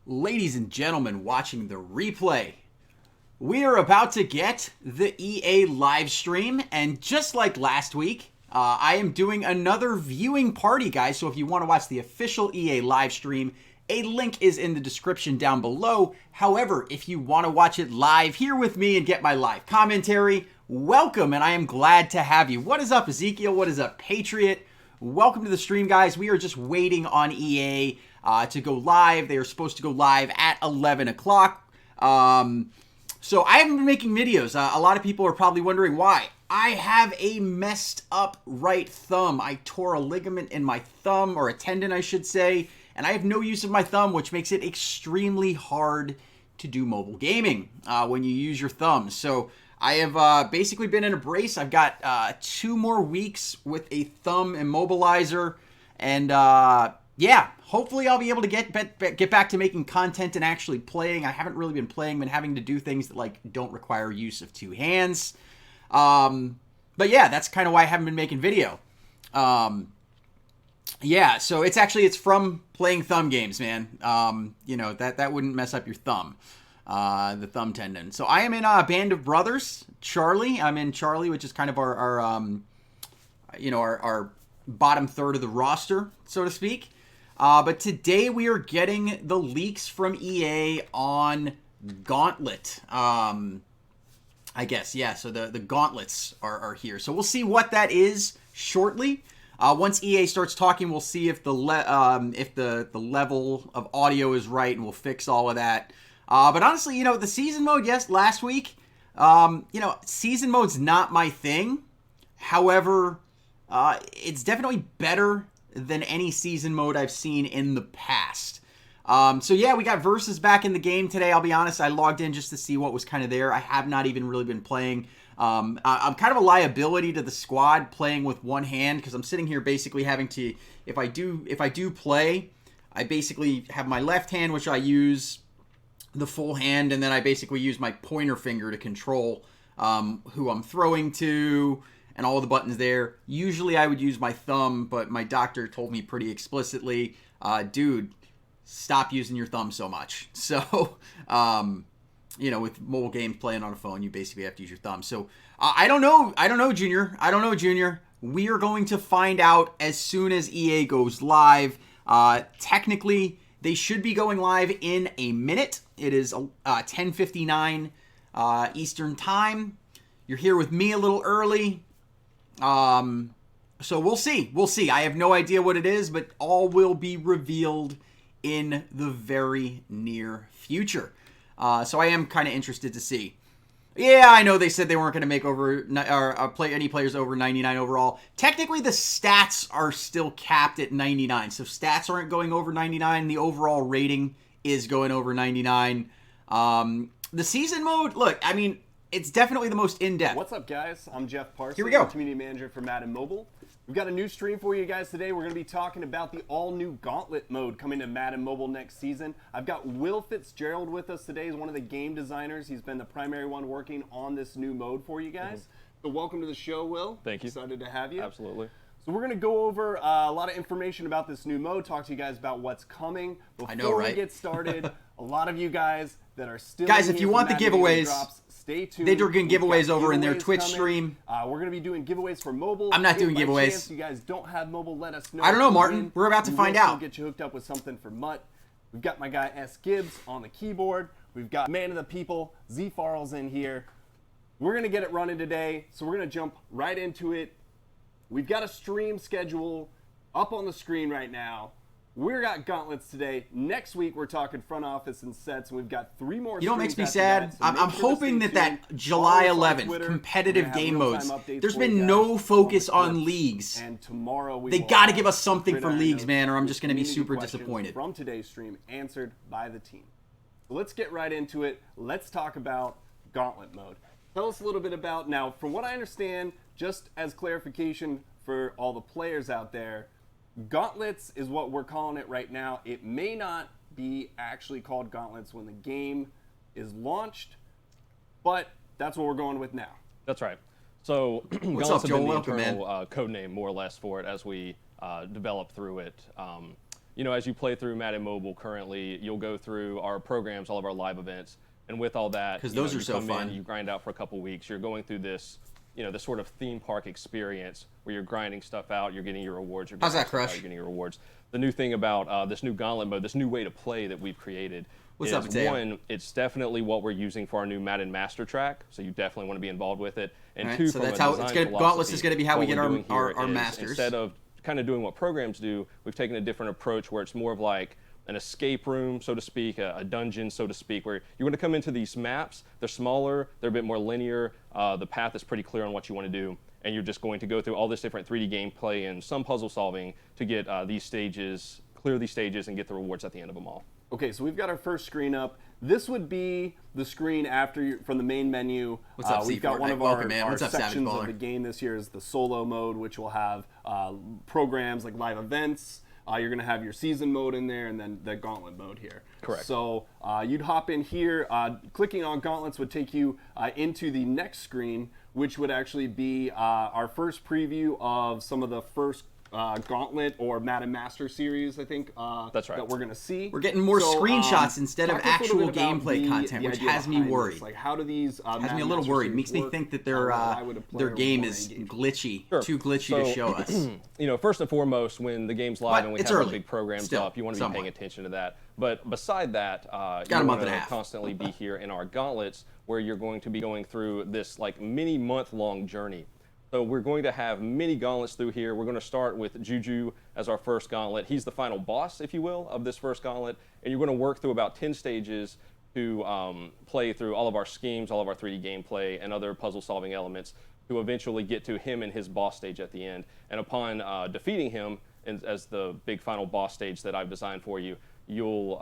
Ladies and gentlemen watching the replay, we are about to get the EA live stream, and just like last week, I am doing another viewing party, guys. So if you want to watch the official EA live stream, a link is in the description down below. However, if you want to watch it live here with me and get my live commentary, welcome, and I am glad to have you. What is up, Ezekiel? What is up, Patriot? Welcome to the stream, guys. We are just waiting on EA to go live. They are supposed to go live at 11 o'clock. So I haven't been making videos. A lot of people are probably wondering why. I have a messed up right thumb. I tore a ligament in my thumb, or a tendon, I should say, and I have no use of my thumb, which makes it extremely hard to do mobile gaming when you use your thumb. So I have basically been in a brace. I've got 2 more weeks with a thumb immobilizer, and yeah, hopefully I'll be able to get back to making content and actually playing. I haven't really been playing, been having to do things that like don't require use of 2 hands. But yeah, that's kind of why I haven't been making video. Yeah, so it's from playing thumb games, man. You know, that wouldn't mess up your thumb, the thumb tendon. So I am in a Band of Brothers, Charlie. I'm in Charlie, which is kind of our bottom third of the roster, so to speak. But today we are getting the leaks from EA on Gauntlet. I guess, yeah, so the Gauntlets are here. So we'll see what that is shortly. Once EA starts talking, we'll see if the level of audio is right, and we'll fix all of that. But honestly, you know, the season mode, yes, last week, you know, season mode's not my thing. However, it's definitely better than any season mode I've seen in the past. So yeah, we got Versus back in the game today. I'll be honest, I logged in just to see what was kind of there. I have not even really been playing. I'm kind of a liability to the squad playing with one hand, because I'm sitting here basically having to, if I do play, I basically have my left hand, which I use the full hand, and then I basically use my pointer finger to control who I'm throwing to, and all of the buttons there. Usually I would use my thumb, but my doctor told me pretty explicitly, dude, stop using your thumb so much. So, you know, with mobile games playing on a phone, you basically have to use your thumb. So, I don't know, Junior. We are going to find out as soon as EA goes live. Technically, they should be going live in a minute. It is 10:59 Eastern Time. You're here with me a little early. So we'll see. I have no idea what it is, but all will be revealed in the very near future. So I am kind of interested to see. Yeah, I know they said they weren't going to make play any players over 99 overall. Technically, the stats are still capped at 99. So stats aren't going over 99. The overall rating is going over 99. The season mode, look, I mean, it's definitely the most in-depth. What's up, guys? I'm Jeff Parson. Here we go. Community manager for Madden Mobile. We've got a new stream for you guys today. We're going to be talking about the all-new Gauntlet mode coming to Madden Mobile next season. I've got Will Fitzgerald with us today. He's one of the game designers. He's been the primary one working on this new mode for you guys. So welcome to the show, Will. Thank you. Excited to have you. Absolutely. So we're going to go over a lot of information about this new mode, talk to you guys about what's coming. Before we get started, a lot of you guys that are still guys, if you want the giveaways, drops, stay tuned. They're doing giveaways over in their Twitch stream. We're going to be doing giveaways for mobile. I'm not doing giveaways. Chance you guys don't have mobile, let us know. I don't know, Martin. We're about to find out. We'll get you hooked up with something for Mutt. We've got my guy S. Gibbs on the keyboard. We've got Man of the People, Z. Farrell's in here. We're going to get it running today, so we're going to jump right into it. We've got a stream schedule up on the screen right now. We've got Gauntlets today. Next week, we're talking front office and sets, and we've got 3 more. You know what makes me sad? I'm hoping that July 11th competitive game modes, there's been no focus on leagues. And tomorrow they got to give us something for leagues, man, or I'm just going to be super disappointed. From today's stream, answered by the team. So let's get right into it. Let's talk about Gauntlet mode. Tell us a little bit about, now, from what I understand, just as clarification for all the players out there, Gauntlets is what we're calling it right now. It may not be actually called Gauntlets when the game is launched, but that's what we're going with now. That's right. So What's Gauntlets up, have Joel? been the Welcome, internal code name, more or less, for it as we develop through it. as you play through Madden Mobile currently, you'll go through our programs, all of our live events, and with all that, because those are so fun. You grind out for a couple weeks. You're going through this, this sort of theme park experience where you're grinding stuff out. You're getting your rewards. How's that, Crush? You're getting your rewards. The new thing about this new Gauntlet mode, this new way to play that we've created. What's up, Mateo? One, it's definitely what we're using for our new Madden Master Track, so you definitely want to be involved with it. And right, two, so from that's a how design it's going. philosophy, Gauntlets is going to be how we get our is, masters. Instead of kind of doing what programs do, we've taken a different approach where it's more of like an escape room, so to speak, a dungeon, so to speak, where you're going to come into these maps. They're smaller, they're a bit more linear. The path is pretty clear on what you want to do, and you're just going to go through all this different 3D gameplay and some puzzle solving to get these stages, clear these stages, and get the rewards at the end of them all. Okay, so we've got our first screen up. This would be the screen after from the main menu. What's up, we've got C4? one of Welcome, man. our What's up, Savage sections Baller? of the game this year is the solo mode, which will have programs like live events. You're going to have your season mode in there, and then the Gauntlet mode here. Correct. So you'd hop in here. Clicking on Gauntlets would take you into the next screen, which would actually be our first preview of some of the first Gauntlet or Madden Master series, I think. That's right. That we're going to see. We're getting more screenshots instead of talk to us a little actual bit about gameplay content, the which idea has me behind worried. this. Like, how do these Has me a little worried. Makes me think that their game is glitchy, Sure. too glitchy to show us. First and foremost, when the game's live But and we it's have early. the big programs Still, up, you want to be somewhat. paying attention to that. But beside that, a you month want and a to half. constantly be here in our gauntlets, where you're going to be going through this like mini month-long journey. So we're going to have mini gauntlets through here. We're going to start with Juju as our first gauntlet. He's the final boss, if you will, of this first gauntlet. And you're going to work through about 10 stages to play through all of our schemes, all of our 3D gameplay, and other puzzle-solving elements to eventually get to him and his boss stage at the end. And upon defeating him as the big final boss stage that I've designed for you, you'll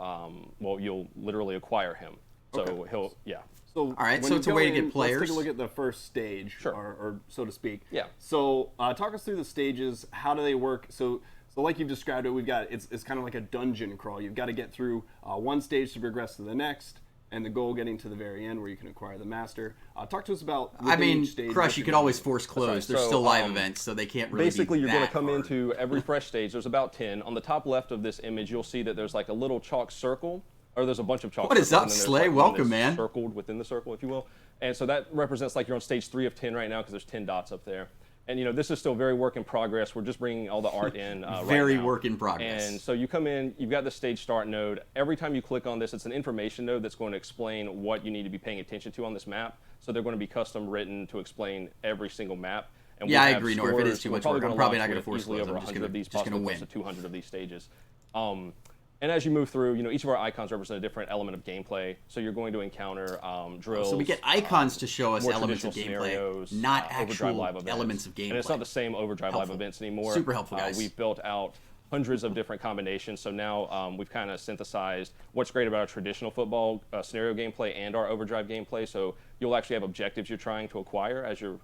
literally acquire him. So Okay. So All right, when so you it's a go way to in, get players. Let's take a look at the first stage, Sure. or so to speak. Yeah. So talk us through the stages. How do they work? So like you've described it, we've got it's kind of like a dungeon crawl. You've got to get through one stage to progress to the next, and the goal getting to the very end where you can acquire the master. Talk to us about. I mean, each stage Crush, what you you're could gonna always do. force close. right. There's So, still live events, so they can't really basically, be you're going to that come hard. into every fresh stage. There's about 10. On the top left of this image, you'll see that there's like a little chalk circle, or there's a bunch of chalk What is circles. up, and then there's, Slay? like, one Welcome, that's man. Circled within the circle, if you will. And so that represents like you're on stage 3 of 10 right now because there's 10 dots up there. And this is still very work in progress. We're just bringing all the art in Very right now. work in progress. And so you come in, you've got the stage start node. Every time you click on this, it's an information node that's going to explain what you need to be paying attention to on this map. So they're going to be custom written to explain every single map. And Yeah, we I have agree, Norv. It is scores. too We're much work. I'm gonna probably launch not gonna with force easily close. over I'm just 100 of these, gonna possibly win. close to 200 of these stages. And as you move through, each of our icons represent a different element of gameplay. So you're going to encounter drills. So we get icons to show us more elements of traditional gameplay, scenarios, not Overdrive actual live events. elements of gameplay. And it's not the same Overdrive live Helpful. events anymore. Super helpful, guys. We've built out hundreds of different combinations. So now we've kind of synthesized what's great about our traditional football scenario gameplay and our Overdrive gameplay. So you'll actually have objectives you're trying to acquire as you're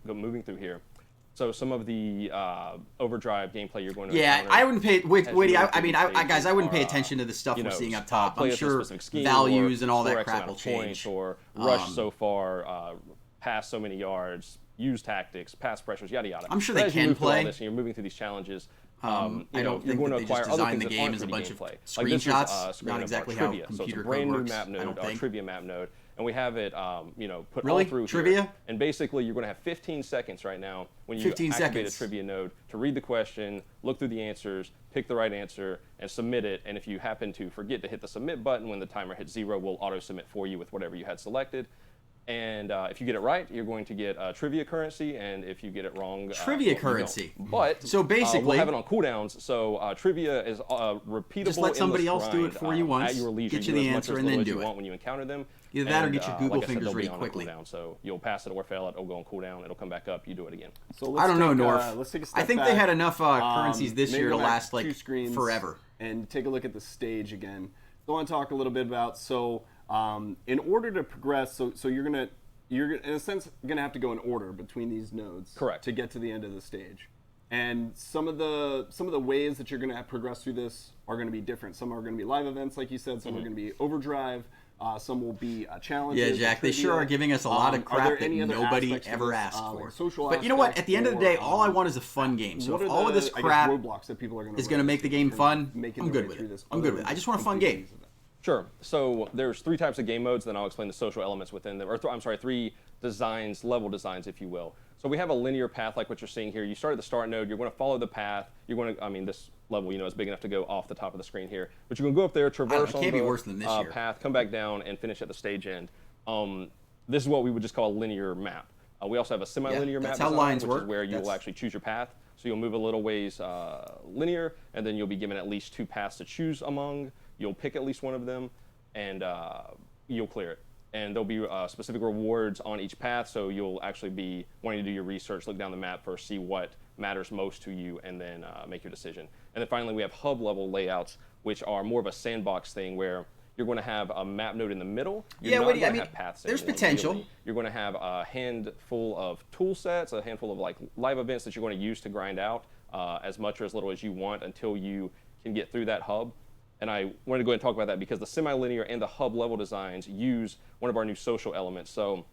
moving through here. So some of the Overdrive gameplay you're going to encounter I wouldn't pay. Wait, as Witty, you move I mean, through these guys, I wouldn't pay stages attention to the stuff we're seeing up top. play I'm as a sure specific scheme, values or and all score that X crap amount will of change. points, or rush so far, pass so many yards, use tactics, pass pressures, yada yada. I'm sure But they as you can move through all play. this and you're moving through these challenges. I don't you're think going that to they acquire just other designed things the that game aren't as a 3D bunch of gameplay. Like this is, screenshots. screen Not of exactly our how trivia. So it's a computer brand code new works. map I node, don't our think. trivia map node, and we have it, put Really? all through Trivia? here. And basically, you're going to have 15 seconds right now when you 15 activate seconds. a trivia node to read the question, look through the answers, pick the right answer, and submit it. And if you happen to forget to hit the submit button when the timer hits 0, we'll auto-submit for you with whatever you had selected. And if you get it right, you're going to get trivia currency, and if you get it wrong, Trivia you don't. currency. But So basically- we'll have it on cooldowns. So trivia is repeatable. Just let somebody endless else do it grind, for you once, at your leisure. get you do the as much answer, or as and then little as do you it. want when you encounter them. Either that or And, get your Google like I said, fingers they'll be really on a quickly. cooldown. So you'll pass it or fail it. It'll go on cooldown. It'll come back up. You do it again. So I don't know, take, Norf. let's take a step I think back. they had enough currencies this maybe year to go back last 2 like screens forever. And take a look at the stage again. So I want to talk a little bit about in order to progress. So you're in a sense gonna have to go in order between these nodes. Correct. To get to the end of the stage. And some of the ways that you're gonna progress through this are gonna be different. Some are gonna be live events, like you said. Some are gonna be overdrive. Some will be challenges. Yeah, Jack, they sure are giving us a lot of crap that nobody ever asked for. But you know what? At the end of the day, all I want is a fun game. So if all of this crap is going to make the game fun, I'm good with it. I'm good with it. I just want a fun game. Sure. So there's 3 types of game modes, then I'll explain the social elements within them. Or I'm sorry, 3 designs, level designs, if you will. So we have a linear path like what you're seeing here. You start at the start node. You're going to follow the path. You're going to, I mean, this level, is big enough to go off the top of the screen here. But you're going to go up there, traverse on the path, come back down, and finish at the stage end. This is what we would just call a linear map. We also have a semi-linear map design, which is where you will actually choose your path. So you'll move a little ways linear, and then you'll be given at least 2 paths to choose among. You'll pick at least one of them, and you'll clear it. And there'll be specific rewards on each path, so you'll actually be wanting to do your research, look down the map first, see what matters most to you, and then make your decision. And then finally, we have hub level layouts, which are more of a sandbox thing where you're going to have a map node in the middle. You're not going to have paths there's potential. Really. You're going to have a handful of tool sets, a handful of like live events that you're going to use to grind out as much or as little as you want until you can get through that hub. And I wanted to go ahead and talk about that because the semi-linear and the hub level designs use one of our new social elements. So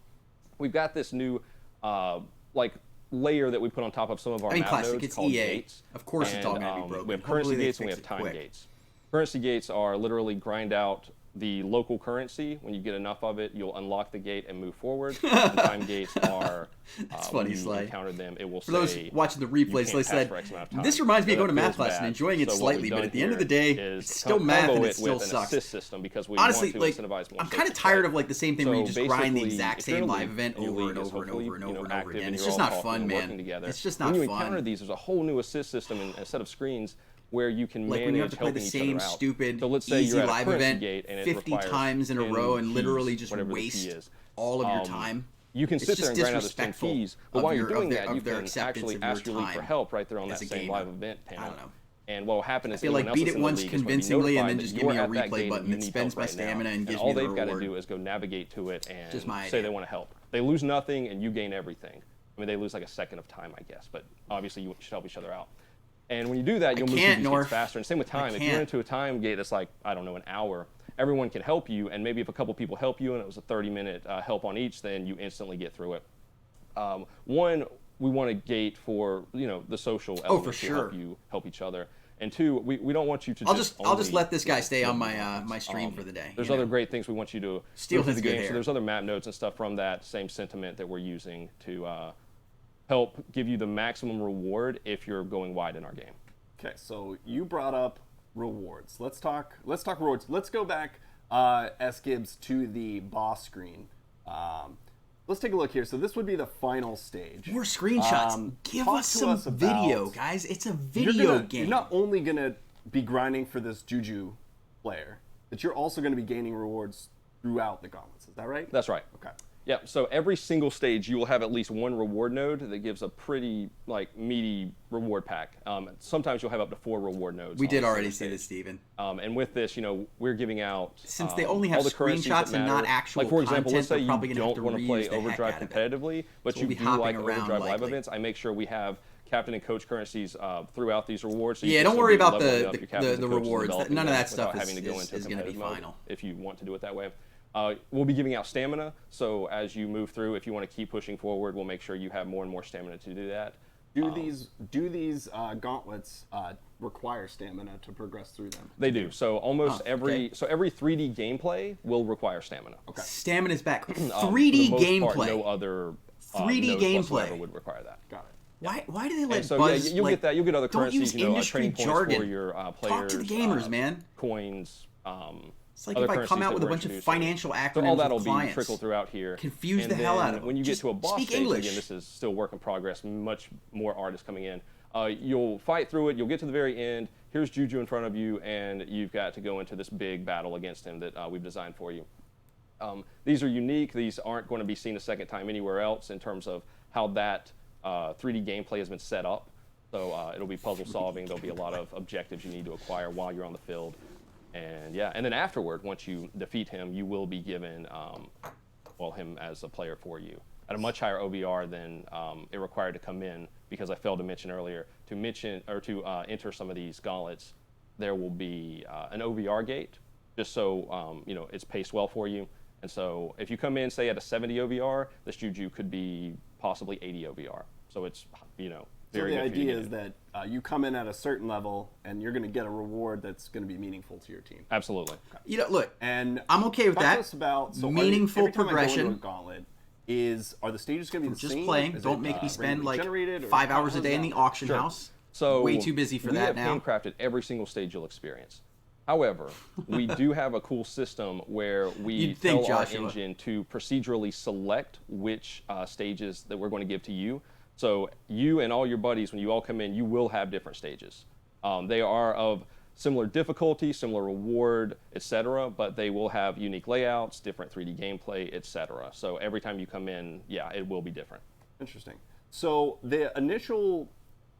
we've got this new like layer that we put on top of some of our map nodes called gates. Of course, it's all going to be broken. We have currency gates and we have time gates. Currency gates are literally grind out the local currency. When you get enough of it, you'll unlock the gate and move forward. And time gates are when you encounter them, it will say. For those watching the replays, they said, this reminds me of going to math class and enjoying it slightly, but at the end of the day, it's still math and it still sucks. Honestly, like, I'm kind of tired of like the same thing where you just grind the exact same live event over and over and over and over and over again. It's just not fun, man. It's just not fun. When you encounter these, there's a whole new assist system and a set of screens where you can like manage when you have to play the same stupid easy live event 50 times in a row and literally just waste all of your time. You can sit there and grind out those 10 keys, but while you're doing that, you can actually ask your league for help right there on that same live event panel. I don't know. And what will happen is I feel like beat it once convincingly and then just give me a replay button that spends my stamina and gives me the reward. All they've got to do is go navigate to it and say they want to help. They lose nothing and you gain everything. I mean, they lose like a second of time, I guess, but obviously you should help each other out. And when you do that, you'll move through these gates faster. And same with time. If you run into a time gate that's like, I don't know, an hour, everyone can help you. And maybe if a couple people help you and it was a 30-minute help on each, then you instantly get through it. One, we want a gate for the social elements to help you help each other. And 2, we don't want you to I'll just let this guy stay on my my stream for the day. There's other great things we want you to steal his the good game. hair. So there's other map nodes and stuff from that same sentiment that we're using to help give you the maximum reward if you're going wide in our game. Okay, so you brought up rewards. Let's talk rewards. Let's go back, S. Gibbs, to the boss screen. Let's take a look here. So this would be the final stage. More screenshots. Give us some video, guys. It's a video game. You're not only going to be grinding for this Juju player, but you're also going to be gaining rewards throughout the gauntlets. Is that right? That's right. Okay. Yeah, so every single stage you will have at least one reward node that gives a pretty meaty reward pack. Sometimes you'll have up to 4 reward nodes. We did already see this, Steven. And with this, we're giving out since they only have screenshots and not actual like for example, content, let's say you don't want to play Overdrive competitively, but so you do like Overdrive live events. I make sure we have captain and coach currencies throughout these rewards. So don't worry about the rewards. None of that stuff is going to be final. If you want to do it that way. We'll be giving out stamina, so as you move through, if you want to keep pushing forward, we'll make sure you have more and more stamina to do that. Do these gauntlets require stamina to progress through them? They do. So almost every 3D gameplay will require stamina. Okay. Stamina's back. 3D gameplay. Part, no other 3D gameplay would require that. Got it. Why do they let Buzz? You'll get that. You'll get other currencies. Don't use industry jargon. For your players. Talk to the gamers, man. Coins. It's like if I come out with a bunch of financial acronyms, so all that'll be trickled throughout here. Confuse the hell out of them. When you get to a boss stage, English. again, this is still work in progress. Much more art is coming in. You'll fight through it. You'll get to the very end. Here's Juju in front of you, and you've got to go into this big battle against him that we've designed for you. These are unique. These aren't going to be seen a second time anywhere else in terms of how that 3D gameplay has been set up. So it'll be puzzle solving. There'll be a lot of objectives you need to acquire while you're on the field. And then afterward, once you defeat him, you will be given him as a player for you at a much higher OVR than it required to come in, because I failed to mention earlier to enter some of these gauntlets. There will be an OVR gate just so it's paced well for you. And so if you come in, say, at a 70 OVR, this Juju could be possibly 80 OVR. So it's, very So good the for you to idea get is in. that you come in at a certain level, and you're going to get a reward that's going to be meaningful to your team. Absolutely. Look, And I'm okay with talk that. to us about Meaningful every time I go into progression. a Gauntlet, are the stages going to be the Just same? playing. Is Don't it, make me spend randomly like generated, or 5 how hours a does day in that the work? auction house. So way too busy for that now. We have handcrafted every single stage you'll experience. However, we do have a cool system where we You'd think, tell our Joshua. engine to procedurally select which stages that we're going to give to you. So you and all your buddies, when you all come in, you will have different stages. They are of similar difficulty, similar reward, etc., but they will have unique layouts, different 3D gameplay, etc. So every time you come in, yeah, it will be different. Interesting. So the initial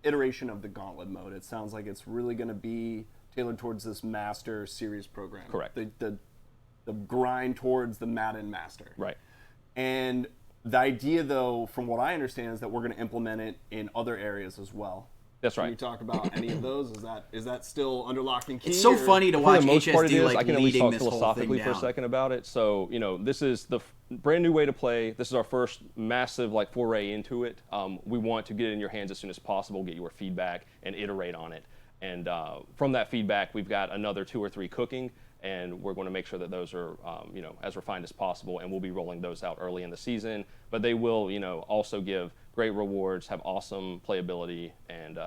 iteration of the Gauntlet mode, it sounds like it's really going to be tailored towards this Master Series program. Correct. The grind towards the Madden Master. Right. And the idea, though, from what I understand, is that we're going to implement it in other areas as well. That's Can right. you talk about any of those? Is that still under lock and key? It's so or- funny to For watch the most part, it HSD is. like I can at least leading talk this whole thing philosophically for a down. second about it. So, this is the brand new way to play. This is our first massive foray into it. We want to get it in your hands as soon as possible, get your feedback, and iterate on it. And from that feedback, we've got another 2 or 3 cooking, and we're going to make sure that those are, as refined as possible. And we'll be rolling those out early in the season. But they will, also give great rewards, have awesome playability, and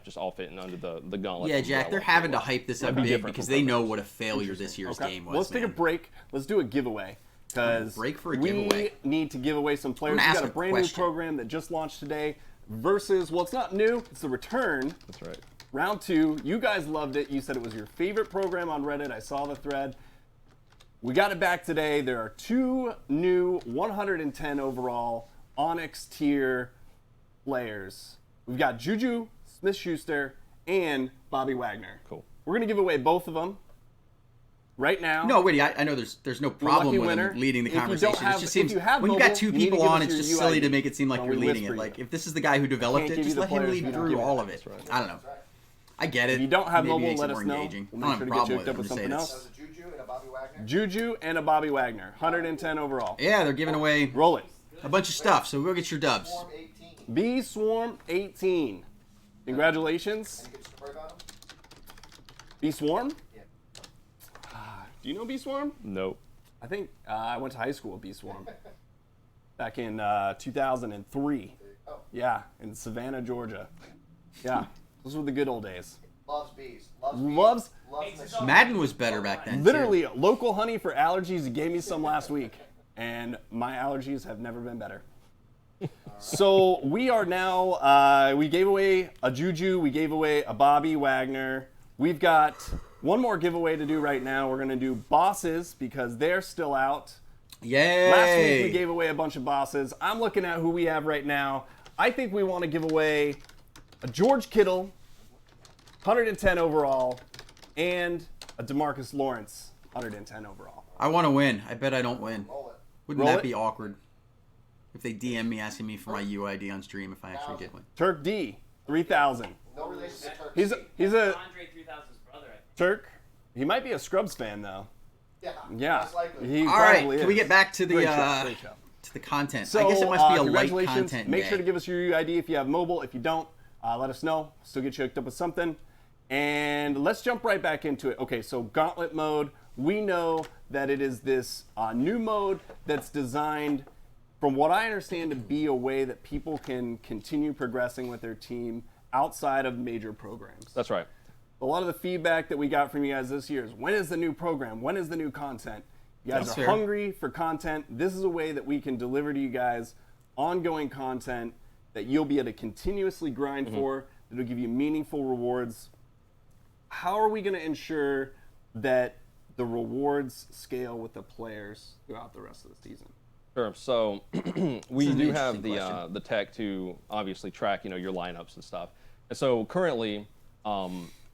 just all fitting under the Gauntlet. Yeah, Jack, they're umbrella. having to hype this up Might be big different because from they know programs. what a failure this year's game was. Well, let's take a man. break. Let's do a giveaway. Because break for a we giveaway. need to give away some players. gonna We ask got a a brand question. new program that just launched today versus, well, it's not new, it's the return. That's right. Round 2. You guys loved it. You said it was your favorite program on Reddit. I saw the thread. We got it back today. There are 2 new 110 overall Onyx tier players. We've got Juju Smith-Schuster and Bobby Wagner. Cool. We're going to give away both of them right now. No, wait, I know there's no problem lucky with winner. them leading the If you conversation. don't have- it just if seems you have when you mobile, got 2 you need to people give on, us it's your just silly UID. to make it seem like No, you're we leading list it. for Like you. if this is the guy who developed can't it, give just you let the him players lead if you don't through give it all back. of it. That's right. I don't know. I get it. If you don't have Maybe mobile, it makes let it us more know. engaging. We'll I make don't sure have to a get problem you hooked with up it. with I'm something just saying else. it's- Juju and a Bobby Wagner. Juju and a Bobby Wagner, 110 overall. Yeah, they're giving away Roll it. a bunch of stuff, so go get your dubs. Form 18. B Swarm 18. Congratulations. Any good story about him? B Swarm? Yeah. Do you know B Swarm? Nope. I think I went to high school with B Swarm back in 2003. Oh, Yeah, in Savannah, Georgia. Yeah, those were the good old days. loves bees. Loves bees. Loves Loves machines. Madden was better back then. literally local honey for allergies. He gave me some last week, and my allergies have never been better. So we are now, we gave away a Juju, we gave away a Bobby Wagner. We've got one more giveaway to do right now. We're going to do bosses because they're still out. Too. Yay! Last week we gave away a bunch of bosses. I'm looking at who we have right now. I think we want to give away a George Kittle, 110 overall, and a DeMarcus Lawrence, 110 overall. I want to win. I bet I don't win. Roll it. Wouldn't Roll that it. be awkward? If they DM me asking me for my UID on stream if I actually did win. Turk D, 3,000. No relation to Turk. He's a Andre 3000's brother. Turk. He might be a Scrubs fan though. Yeah. Yeah, Most likely. he All right, probably can we is. get back to the Great show, great show. to the content? So, I guess it must be a light congratulations. content Make day. sure to give us your UID if you have mobile. If you don't, let us know. Still get you hooked up with something. And let's jump right back into it. Okay, so Gauntlet mode. We know that it is this new mode that's designed, from what I understand, to be a way that people can continue progressing with their team outside of major programs. That's right. A lot of the feedback that we got from you guys this year is, when is the new program? When is the new content? You guys That's are fair. hungry for content. This is a way that we can deliver to you guys ongoing content that you'll be able to continuously grind for, that'll give you meaningful rewards. How are we going to ensure that the rewards scale with the players throughout the rest of the season? Sure. So we an do have interesting question. the tech to obviously track your lineups and stuff. And so currently,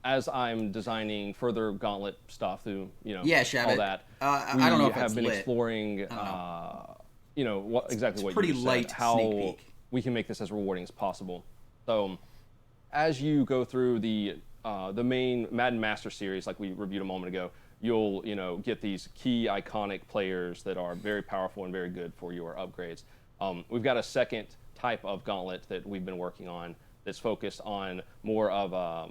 as I'm designing further Gauntlet stuff through Yeah, all Shabbat. that, I don't know if have it's been lit. exploring exactly what pretty you just light said, how sneak peek. we can make this as rewarding as possible. So as you go through the main Madden Master series, like we reviewed a moment ago, you'll get these key iconic players that are very powerful and very good for your upgrades. We've got a second type of gauntlet that we've been working on that's focused on more of a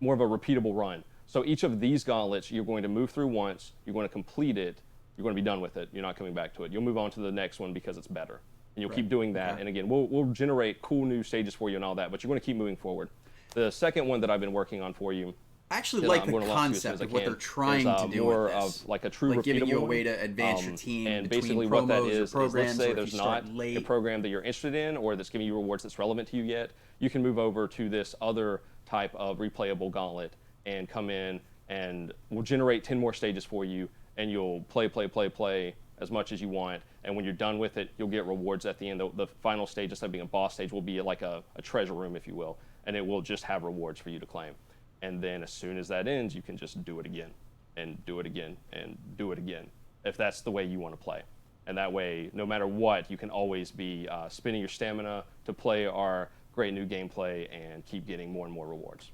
repeatable run. So each of these gauntlets you're going to move through once, you're going to complete it, you're going to be done with it, you're not coming back to it. You'll move on to the next one because it's better. And you'll keep doing that. And again, we'll generate cool new stages for you and all that, but you're going to keep moving forward. The second one that I've been working on for you, I actually like the concept of what they're trying to do more with this. of like a true repeatable giving you a one. way to advance your team And between basically what that promos is or programs, let's say or if there's you not start late. a program that you're interested in or that's giving you rewards that's relevant to you yet, you can move over to this other type of replayable gauntlet and come in and we'll generate 10 more stages for you and you'll play as much as you want. And when you're done with it, you'll get rewards at the end. The final stage, instead of being a boss stage, will be like a treasure room, if you will. And it will just have rewards for you to claim. And then as soon as that ends, you can just do it again and do it again and do it again, if that's the way you want to play. And that way, no matter what, you can always be spending your stamina to play our great new gameplay and keep getting more and more rewards.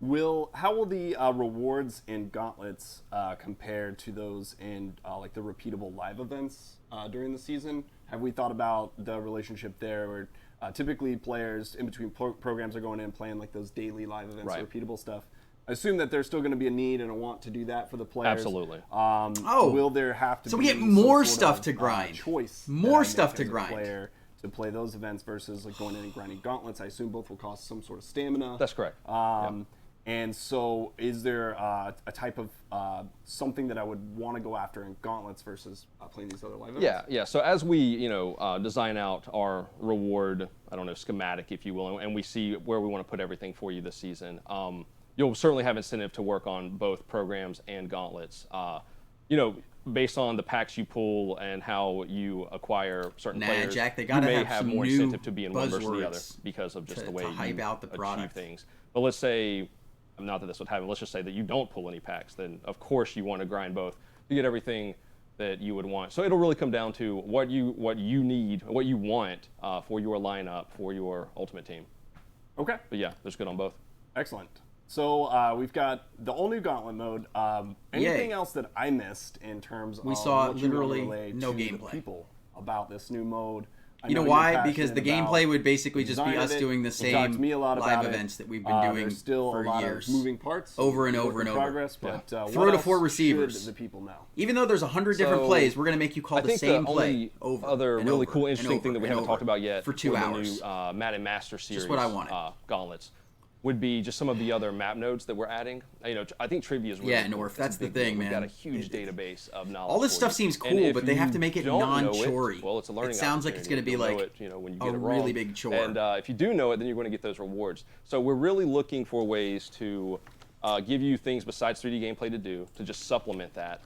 How will the rewards in Gauntlets compare to those in like the repeatable live events during the season? Have we thought about the relationship there where typically players in between programs are going in and playing like those daily live events, repeatable stuff? I assume that there's still going to be a need and a want to do that for the players. Absolutely. Will there have to be so we get some more sort stuff of, to grind. Choice more that I stuff make to as a grind. player to play those events versus like going in and grinding Gauntlets? I assume both will cost some sort of stamina. That's correct. And so is there a type of something that I would want to go after in Gauntlets versus playing these other live events? Yeah. So as we, design out our reward, schematic, if you will, and we see where we want to put everything for you this season, you'll certainly have incentive to work on both programs and Gauntlets. Based on the packs you pull and how you acquire certain players, Jack, they you gotta may have some more new incentive to be in one versus the other buzzwords because of just the way to hype you out the achieve product. things. But let's say, not that this would happen, let's just say that you don't pull any packs, then of course you want to grind both to get everything that you would want. So it'll really come down to what you need, what you want for your lineup, for your ultimate team. Okay. But yeah, there's good on both. Excellent. So we've got the all new Gauntlet mode. Anything else that I missed in terms of we saw what you wanna literally relay no to the gameplay. people about this new mode? I You know you're why? Because the passionate gameplay about would basically just be design us of it. doing the You've talked to same me a lot live about it. events that we've been doing There's still for a lot years. of moving parts, Over and work over in and over. progress, but Throw what to else 4 should receivers. the people know? Even though there's 100 different So, plays, we're going to make you call I the think same the play only over other and really over cool, and interesting over thing that we and haven't over talked about yet for 2 hours. the new Madden Master Series what I wanted. Gauntlets would be just some of the other map nodes that we're adding. I think trivia is really cool. North, that's It's a the big thing, deal. We've got man. a huge database of knowledge. All this for stuff you. seems And cool, if but they have you to make it don't know non-chory. well, it's a learning It sounds like it's going to be opportunity. like You'll know it, when you a get it wrong. really big chore. And if you do know it, then you're going to get those rewards. So we're really looking for ways to give you things besides 3D gameplay to do, to just supplement that.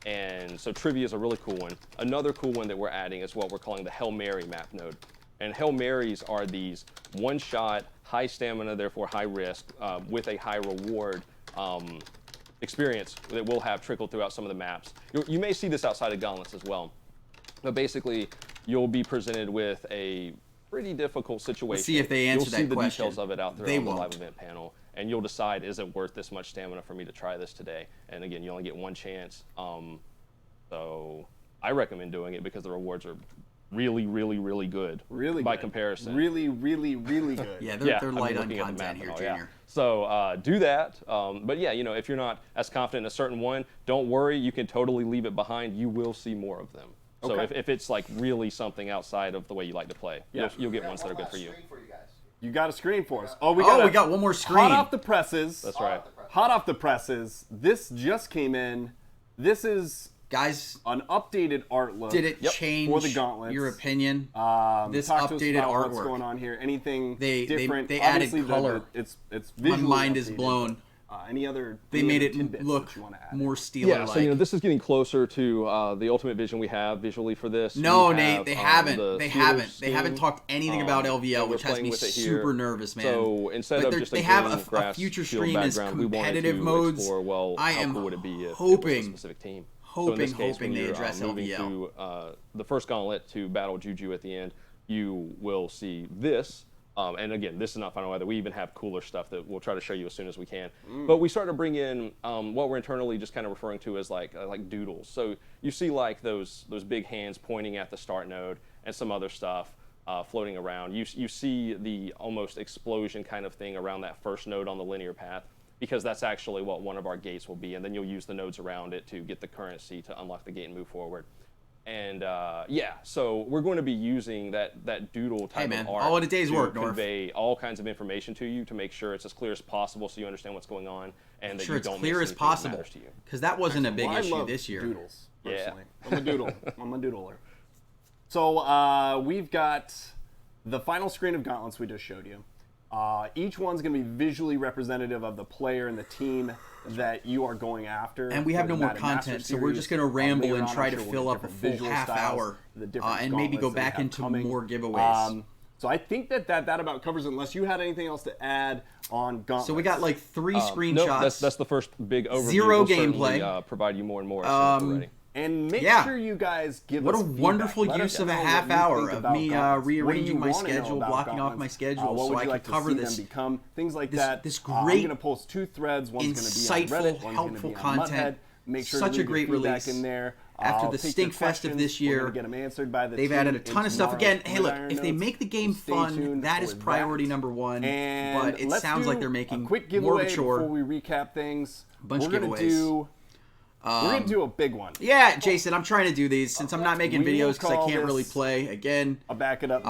And so trivia is a really cool one. Another cool one that we're adding is what we're calling the Hail Mary map node. And Hail Marys are these one-shot, high stamina, therefore high risk, with a high reward experience that we'll have trickled throughout some of the maps. You may see this outside of Gauntlets as well. But basically, you'll be presented with a pretty difficult situation. Let's see if they answer You'll that see the question. details of it out there They on the won't. live event panel. And you'll decide, is it worth this much stamina for me to try this today? And again, you only get one chance. So I recommend doing it because the rewards are really, really, really good. Really by good. comparison. Really, really, really good. Yeah, Yeah, they're I'm light on looking at the content map here, now, Junior. So do that. But yeah, if you're not as confident in a certain one, don't worry. You can totally leave it behind. You will see more of them. So Okay. if it's like really something outside of the way you like to play, you'll get ones that are good for you. Screen for you guys. You got a screen for us. We got one more screen. Hot off the presses. That's right. Hot off the presses. This just came in. This is Guys, an updated art look. did it change for the Gauntlets? your opinion? This Talk to us updated about artwork. What's going on here? Anything They different? added Obviously, color. It's My visually mind is updated, blown. but, any other? They any made other it tidbits look that you wanna add? more Steeler-like. Yeah, so this is getting closer to the ultimate vision we have visually for this. No, We Nate, have, they haven't. the They Steelers haven't. They scheme, haven't talked anything about LVL, and we're which has playing me with it here. super nervous, man. So instead Like, of just they a have green a grass future field stream as background, we wanted competitive to modes. explore, well, I how am cool would it be if it was a hoping specific team? So in this case, hoping when they you're, address moving LVL. to the first gauntlet to battle Juju at the end, you will see this And again, this is not final either. We even have cooler stuff that we'll try to show you as soon as we can. But we start to bring in what we're internally just kind of referring to as like doodles. So you see like those big hands pointing at the start node and some other stuff floating around. You see the almost explosion kind of thing around that first node on the linear path, because that's actually what one of our gates will be. And then you'll use the nodes around it to get the currency to unlock the gate and move forward. And yeah, so we're going to be using that doodle type of art all in a day's work, to convey all kinds of information to you to make sure it's as clear as possible so you understand what's going on and that you don't clear miss as anything that possible, matters to you. because that wasn't a big Well, I issue love this year. Doodles, Yeah. personally. I'm a doodle. I'm a doodler. So we've got the final screen of Gauntlets we just showed you. Each one's going to be visually representative of the player and the team that you are going after. And we have for no the more Madden Master content, so we're Series. just going to ramble Later and on, try I'm to sure we'll fill get up a different full visual half styles, hour the different and maybe go gauntlets that we back have into coming. more giveaways. So I think that about covers it, unless you had anything else to add on Gauntlets. So we got like 3 screenshots. No, that's the first big overview. Zero We'll certainly, gameplay. Provide you more and more as soon as we're ready. And make Yeah. sure you guys give What us a feedback. wonderful Let use us of a know what half you hour think of about me Gauntlets. What do you rearranging my wanna know schedule, about blocking off Gauntlets? my schedule What so would I you could like to cover see this them become? Things like this- that. this I'm great, going to post 2 threads. One's going to insightful, be on Reddit. One's going to helpful be on content. Mudhead. Make sure Such to a leave great your feedback release. in there. After I'll the take your Stinkfest of questions. this We're year, gonna get them answered by the they've team added a in ton of stuff. tomorrow's Again, hey, look, Gridiron if they Notes. make the game Stay fun, tuned that is for priority that. number one. And But it let's sounds do like they're making a quick more giveaway mature. before we recap things. Bunch we're of gonna giveaways. do. We're gonna do a big one. Yeah, Jason, I'm trying to do these since I'm not making We will videos because I call can't really this- play. Again, I'll back it up.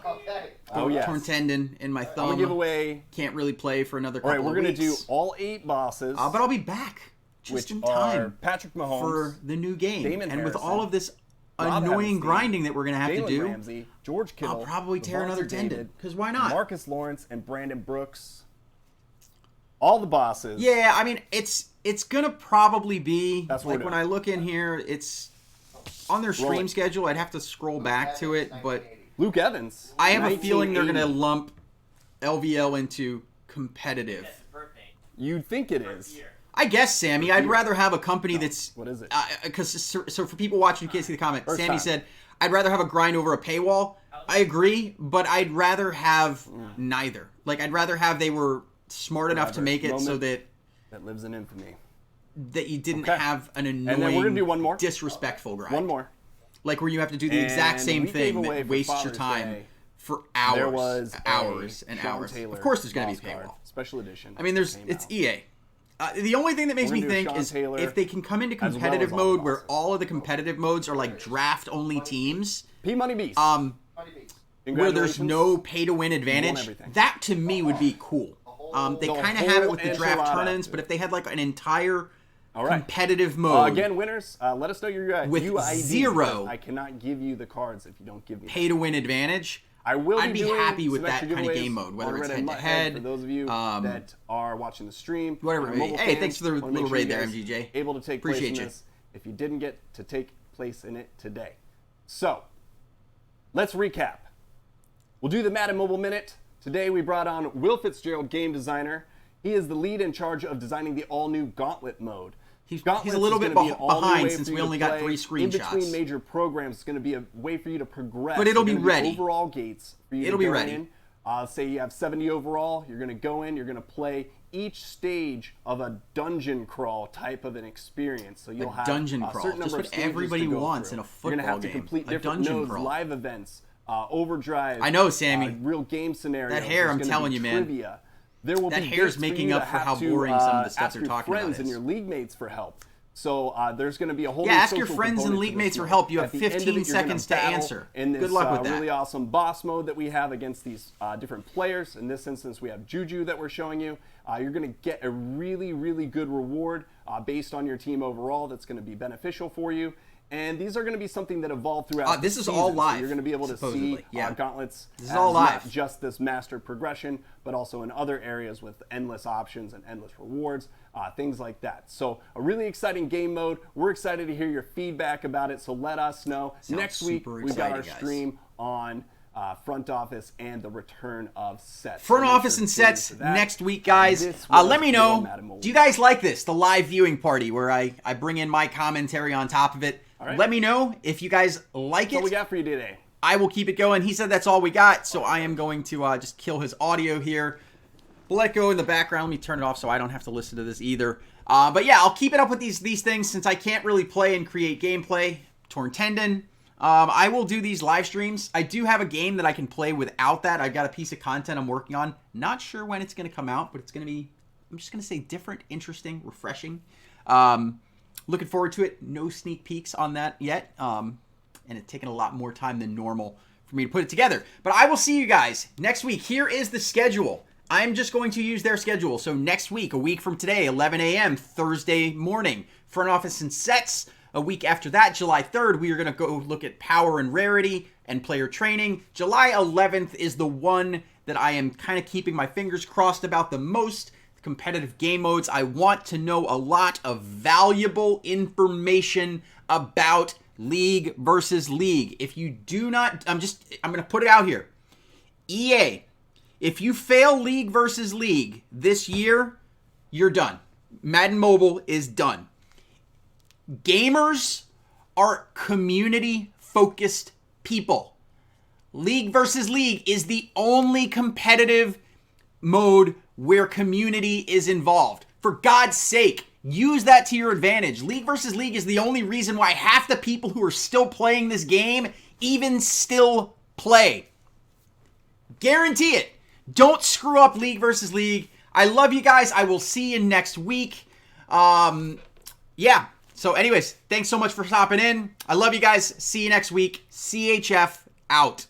Okay. Oh yes. torn tendon in my I'm gonna give thumb. away. Can't really play for another All couple right, we're of gonna weeks. do all 8 bosses. But I'll be back just which in are time Patrick Mahomes, for the new game. Damon And with Harrison, all of this Rob annoying Havenstein, grinding that we're gonna have Jalen to do, Ramsey, George Kittle, I'll probably tear another Devontae tendon. David, Because why not? Marcus Lawrence and Brandon Brooks. All the bosses. Yeah, I mean it's gonna probably be That's what like we're when doing. I look in here, it's on their Roll stream it. schedule. I'd have to scroll back to it, but Luke Evans. I have a feeling they're 1980. gonna lump LVL into competitive. That's his birthday. You'd think it is. Year. I guess, Sammy, I'd rather have a company that's What is it? Because so for people watching, you can't see the comment. First Sammy time. said, "I'd rather have a grind over a paywall." I agree, but I'd rather have neither. Like, I'd rather have they were smart enough to Whatever. make it so Moment. That lives in infamy. that you didn't Okay. have an then annoying, we're gonna do one more. disrespectful grind. One more. Like where you have to do the exact And same we gave thing away that for wastes your Father's time Day. for hours, There was hours and Sean hours. Taylor Of course, there's gonna be boss card, paywall. special edition. I mean, it's came EA. out. The only thing that makes We're me gonna do think Sean is Taylor if they can come into as well competitive as all the mode where bosses. all of the competitive modes are like draft only teams, P Money Beast. Money Beast. where there's Congratulations. no pay to win advantage, everything. that to me would be cool. They The kind of have it whole with the draft enchilada. turn-ins, but if they had like an entire All right. competitive mode, Again, winners, let us know your With UID. 0 I cannot give you the cards if you don't give me. pay to win advantage, I will. I'd be doing happy with some that extra kind of giveaways game mode, whether on it's Reddit and head-to-head, Mudhead. For those of you that are watching the stream, whatever or it may be. mobile Hey, fans, thanks for the wanna make little sure raid you there, guys MGJ. Able to take Appreciate place in you. this if you didn't get to take place in it today. So, let's recap. We'll do the Madden Mobile Minute. Today we brought on Will Fitzgerald, game designer. He is the lead in charge of designing the all-new Gauntlet mode. He's Gauntlets a little is bit gonna be an all-new behind way since for we you to only got play 3 In screenshots. between major programs, it's going to be a way for you to progress. But it'll They're be gonna ready. Overall gates for you It'll to be go ready. in. Say you have 70 overall, you're going to go in, you're going to play each stage of a dungeon crawl type of an experience. So you'll have dungeon a crawl, certain just number what of stages everybody to go wants through. in a You're gonna football have to game, complete a different dungeon nodes, crawl. live events, overdrive. I know, Sammy. Real game scenarios. That hair, There's I'm gonna telling be you, man. trivia. There will That be hair's gates for making you up to for have how to, boring some of the stuff ask they're your talking about friends and is. your league mates for help. So there's going to be a whole Yeah, new ask your social friends and component league to mates this for mode. help. You have At the end of 15 it, you're gonna seconds to battle answer. in this Good luck with that. really awesome boss mode that we have against these different players. In this instance, we have Juju that we're showing you. You're going to get a really, really good reward based on your team overall that's going to be beneficial for you. And these are going to be something that evolve throughout this the is all season. So live, you're going to be able to see supposedly. Yeah. Gauntlets This is as all not live. just this master progression, but also in other areas with endless options and endless rewards, things like that. So a really exciting game mode. We're excited to hear your feedback about it, so let us know. Sounds Next week, super we've got our exciting, guys. stream on front office and the return of sets. Front So make office sure and to tune in sets for that. next week, guys. This was Let me your know. Madden Mobile. Do you guys like this? The live viewing party where I bring in my commentary on top of it. All right. Let me know if you guys like That's all we it. got for you today. I will keep it going. He said that's all we got, so I am going to just kill his audio here. We'll let it go in the background. Let me turn it off so I don't have to listen to this either. But yeah, I'll keep it up with these things since I can't really play and create gameplay. Torn tendon. I will do these live streams. I do have a game that I can play without that. I've got a piece of content I'm working on. Not sure when it's going to come out, but it's going to be, I'm just going to say different, interesting, refreshing. Looking forward to it. No sneak peeks on that yet. And it's taken a lot more time than normal for me to put it together. But I will see you guys next week. Here is the schedule. I'm just going to use their schedule. So next week, a week from today, 11 a.m., Thursday morning, front office and sets. A week after that, July 3rd, we are going to go look at power and rarity and player training. July 11th is the one that I am kind of keeping my fingers crossed about the most. The competitive game modes. I want to know a lot of valuable information about League versus League. If you do not, I'm going to put it out here. EA, if you fail League versus League this year, you're done. Madden Mobile is done. Gamers are community-focused people. League versus League is the only competitive mode where community is involved. For God's sake, use that to your advantage. League versus League is the only reason why half the people who are still playing this game even still play. Guarantee it. Don't screw up League versus League. I love you guys. I will see you next week. Yeah. So anyways, thanks so much for stopping in. I love you guys. See you next week. CHF out.